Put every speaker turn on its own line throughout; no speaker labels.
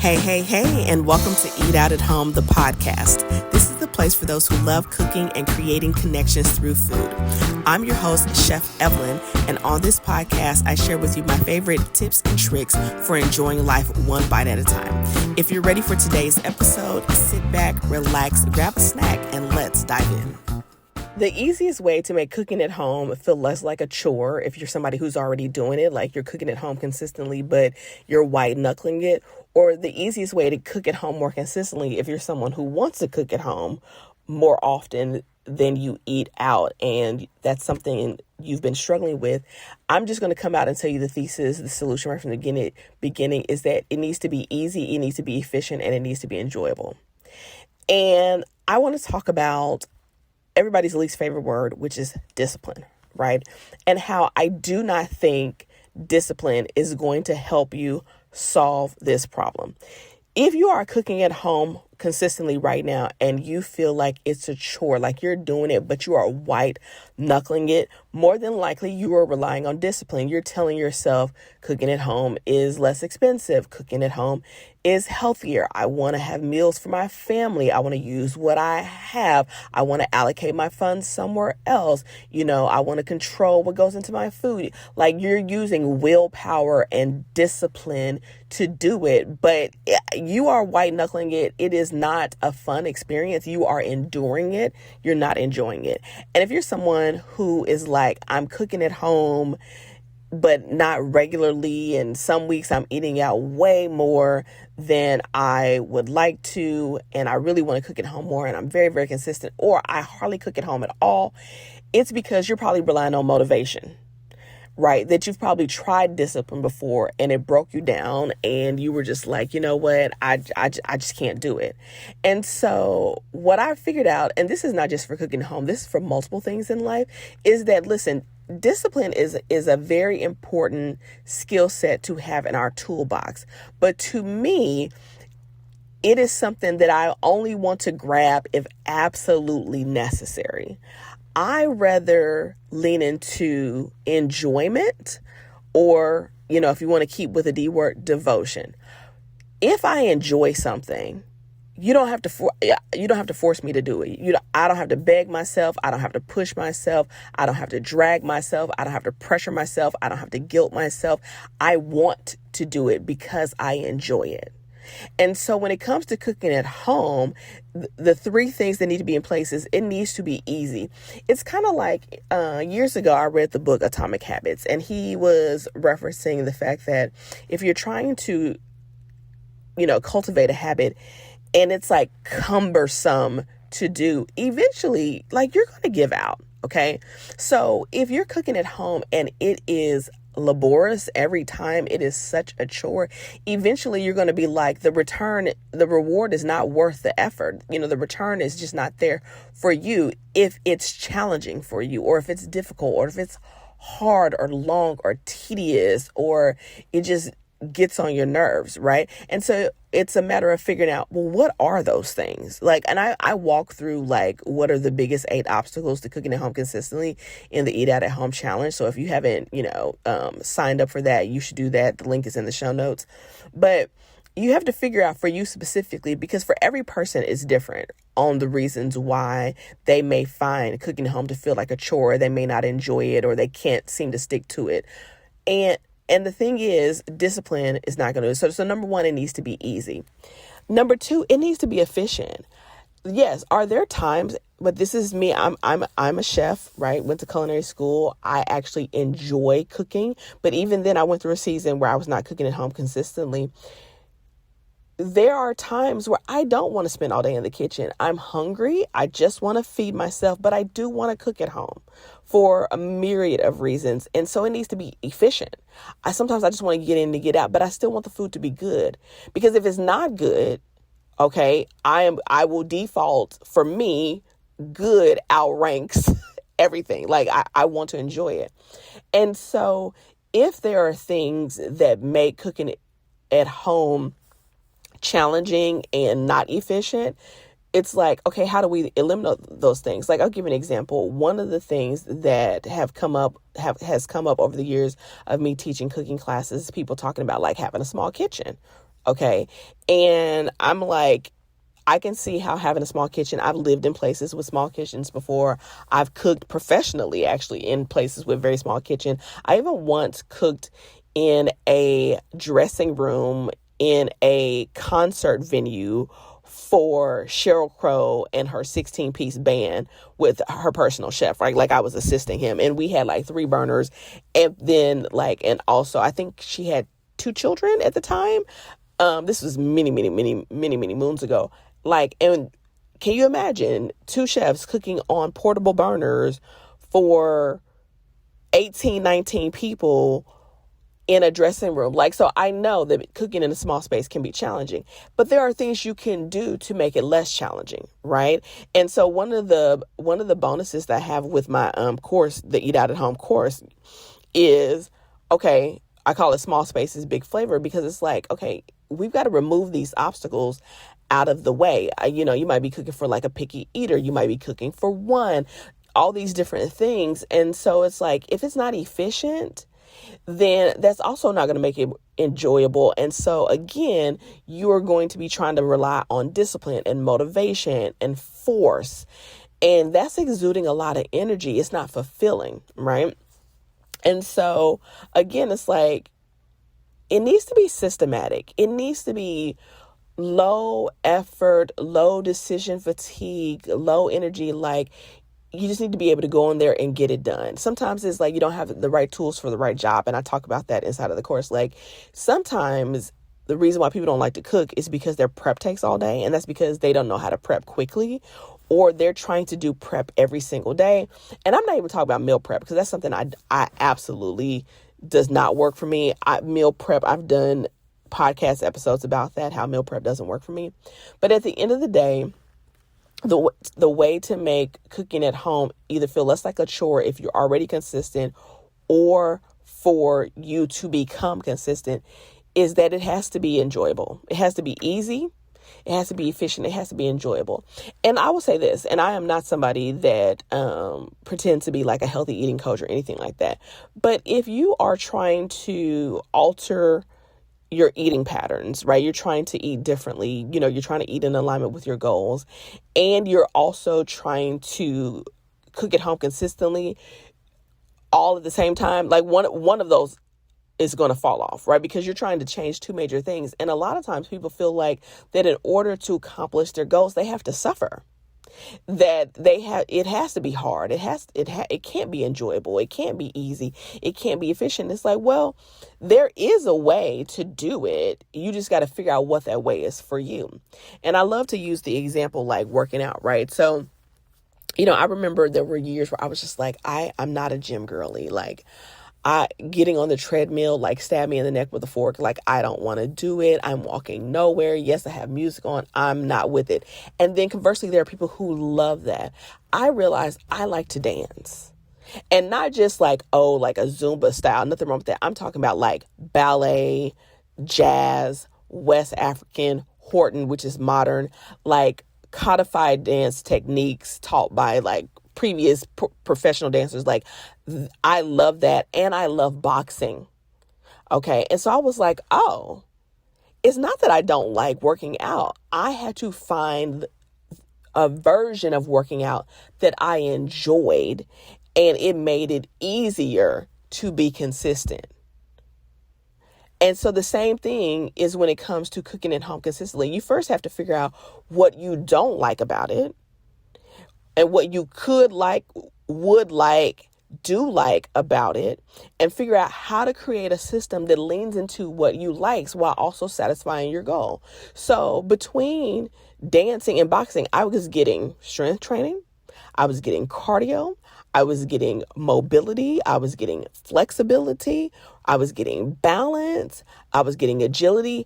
Hey, and welcome to Eat Out at Home, the podcast. This is the place for those who love cooking and creating connections through food. I'm your host, Chef Evelyn, and on this podcast, I share with you my favorite tips and tricks for enjoying life one bite at a time. If you're ready for today's episode, sit back, relax, grab a snack, and let's dive in. The easiest way to make cooking at home feel less like a chore if you're somebody who's already doing it, like you're cooking at home consistently, but you're white knuckling it, or the easiest way to cook at home more consistently if you're someone who wants to cook at home more often than you eat out, and that's something you've been struggling with. I'm just going to come out and tell you the thesis, the solution right from the beginning is that it needs to be easy, it needs to be efficient, and it needs to be enjoyable. And I want to talk about everybody's least favorite word, which is discipline, right? And how I do not think discipline is going to help you solve this problem. If you are cooking at home consistently right now and you feel like it's a chore, like you're doing it, but you are white knuckling it, more than likely you are relying on discipline. You're telling yourself cooking at home is less expensive. Cooking at home is healthier. I want to have meals for my family. I want to use what I have. I want to allocate my funds somewhere else. I want to control what goes into my food. Like you're using willpower and discipline to do it, but you are white knuckling it. It is not a fun experience. You are enduring it. You're not enjoying it. And if you're someone who is like, I'm cooking at home, but not regularly, and some weeks I'm eating out way more than I would like to, and I really want to cook at home more, and I'm very, very consistent, or I hardly cook at home at all, it's because you're probably relying on motivation, right? That you've probably tried discipline before and it broke you down and you were just like, you know what, I just can't do it. And so what I figured out, and this is not just for cooking at home, this is for multiple things in life, is that, listen, discipline is a very important skill set to have in our toolbox. But to me, it is something that I only want to grab if absolutely necessary. I rather lean into enjoyment or, if you want to keep with the D word, devotion. If I enjoy something, you don't have to force me to do it. I don't have to beg myself. I don't have to push myself. I don't have to drag myself. I don't have to pressure myself. I don't have to guilt myself. I want to do it because I enjoy it. And so when it comes to cooking at home, the three things that need to be in place is it needs to be easy. It's kind of like years ago, I read the book Atomic Habits, and he was referencing the fact that if you're trying to, cultivate a habit and it's like cumbersome to do, eventually, like you're going to give out. Okay. So if you're cooking at home and it is laborious every time, it is such a chore, eventually you're going to be like, the reward is not worth the effort. The return is just not there for you if it's challenging for you, or if it's difficult, or if it's hard or long or tedious, or it just gets on your nerves, right? And so it's a matter of figuring out, well, what are those things? And I walk through what are the biggest 8 obstacles to cooking at home consistently in the Eat Out at Home challenge. So if you haven't, signed up for that, you should do that. The link is in the show notes. But you have to figure out for you specifically, because for every person is different on the reasons why they may find cooking at home to feel like a chore. They may not enjoy it, or they can't seem to stick to it. And the thing is, discipline is not going to. So number one, it needs to be easy. Number two, it needs to be efficient. Yes, are there times? But this is me. I'm a chef, right? Went to culinary school. I actually enjoy cooking, but even then, I went through a season where I was not cooking at home consistently. There are times where I don't want to spend all day in the kitchen. I'm hungry. I just want to feed myself, but I do want to cook at home for a myriad of reasons. And so it needs to be efficient. Sometimes I just want to get in to get out, but I still want the food to be good, because if it's not good, okay, I will default, for me, good outranks everything. I want to enjoy it. And so if there are things that make cooking at home challenging and not efficient, it's like, okay, how do we eliminate those things? I'll give you an example. One of the things that has come up over the years of me teaching cooking classes, people talking about having a small kitchen, Okay. And I'm like, I can see how having a small kitchen, I've lived in places with small kitchens before. I've cooked professionally, actually, in places with very small kitchen. I even once cooked in a dressing room in a concert venue for Sheryl Crow and her 16-piece band with her personal chef, right? Like I was assisting him, and we had like 3 burners, and then and also I think she had 2 children at the time. This was many moons ago. And can you imagine 2 chefs cooking on portable burners for 18, 19 people in a dressing room? So I know that cooking in a small space can be challenging, but there are things you can do to make it less challenging, right? And so one of the bonuses that I have with my course, the Eat Out at Home course, is, okay, I call it Small Spaces, Big Flavor, because it's like, okay, we've got to remove these obstacles out of the way. You might be cooking for like a picky eater. You might be cooking for one, all these different things. And so it's like, if it's not efficient, then that's also not going to make it enjoyable. And so again, you are going to be trying to rely on discipline and motivation and force. And that's exuding a lot of energy. It's not fulfilling, right? And so again, it's like, it needs to be systematic. It needs to be low effort, low decision fatigue, low energy. Like, you just need to be able to go in there and get it done. Sometimes it's like you don't have the right tools for the right job. And I talk about that inside of the course. Like, sometimes the reason why people don't like to cook is because their prep takes all day. And that's because they don't know how to prep quickly, or they're trying to do prep every single day. And I'm not even talking about meal prep, because that's something I absolutely does not work for me. Meal prep, I've done podcast episodes about that, how meal prep doesn't work for me. But at the end of the day, the way to make cooking at home either feel less like a chore if you're already consistent, or for you to become consistent, is that it has to be enjoyable. It has to be easy. It has to be efficient. It has to be enjoyable. And I will say this, and I am not somebody that pretends to be like a healthy eating coach or anything like that. But if you are trying to alter your eating patterns, right? You're trying to eat differently. You're trying to eat in alignment with your goals, and you're also trying to cook at home consistently all at the same time. Like one of those is going to fall off, right? Because you're trying to change 2 major things. And a lot of times people feel like that in order to accomplish their goals, they have to suffer. That it has to be hard. It can't be enjoyable. It can't be easy. It can't be efficient. It's like, well, there is a way to do it. You just got to figure out what that way is for you. And I love to use the example like working out, right? So, I remember there were years where I was just like, I'm not a gym girly. Like, getting on the treadmill, like, stab me in the neck with a fork. Like, I don't want to do it. I'm walking nowhere. Yes, I have music on. I'm not with it. And then conversely, there are people who love that. I realize I like to dance, and not just like a Zumba style. Nothing wrong with that. I'm talking about like ballet, jazz, West African, Horton, which is modern, like codified dance techniques taught by like previous professional dancers. Like, I love that. And I love boxing. Okay. And so I was like, oh, it's not that I don't like working out. I had to find a version of working out that I enjoyed, and it made it easier to be consistent. And so the same thing is when it comes to cooking at home consistently. You first have to figure out what you don't like about it, and what you could like, would like, do like about it, and figure out how to create a system that leans into what you like while also satisfying your goal. So between dancing and boxing, I was getting strength training, I was getting cardio, I was getting mobility, I was getting flexibility, I was getting balance, I was getting agility,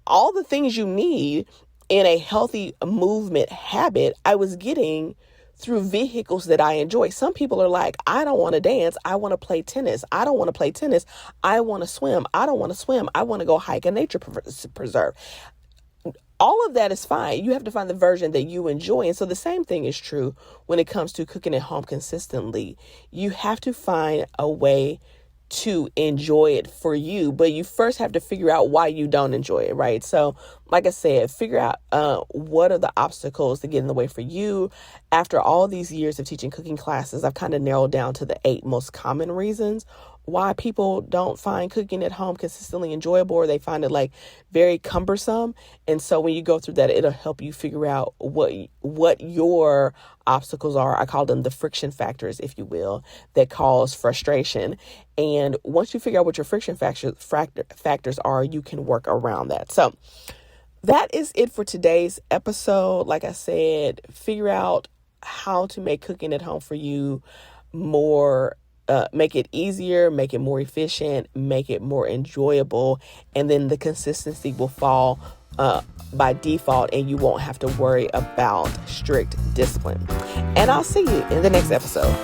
all the things you need in a healthy movement habit. I was getting through vehicles that I enjoy. Some people are like, I don't want to dance. I want to play tennis. I don't want to play tennis. I want to swim. I don't want to swim. I want to go hike a nature preserve. All of that is fine. You have to find the version that you enjoy. And so the same thing is true when it comes to cooking at home consistently. You have to find a way to enjoy it for you, but you first have to figure out why you don't enjoy it, right? So like I said, figure out what are the obstacles that get in the way for you. After all these years of teaching cooking classes, I've kind of narrowed down to the 8 most common reasons why people don't find cooking at home consistently enjoyable, or they find it like very cumbersome. And so when you go through that, it'll help you figure out what your obstacles are. I call them the friction factors, if you will, that cause frustration. And once you figure out what your friction factors are, you can work around that. So that is it for today's episode. Like I said, figure out how to make cooking at home for you more, make it easier, make it more efficient, make it more enjoyable, and then the consistency will fall by default, and you won't have to worry about strict discipline. And I'll see you in the next episode.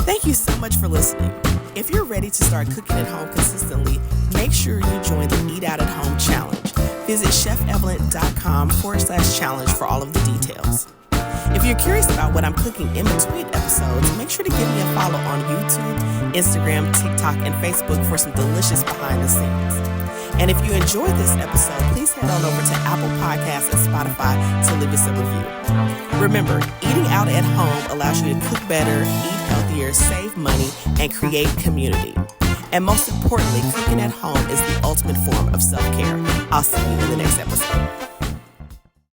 Thank you so much for listening. If you're ready to start cooking at home consistently, make sure you join the Eat Out at Home Challenge. Visit chefevelyn.com/challenge for all of the details. If you're curious about what I'm cooking in between episodes, make sure to give me a follow on YouTube, Instagram, TikTok, and Facebook for some delicious behind the scenes. And if you enjoyed this episode, please head on over to Apple Podcasts and Spotify to leave us a review. Remember, eating out at home allows you to cook better, eat healthier, save money, and create community. And most importantly, cooking at home is the ultimate form of self-care. I'll see you in the next episode.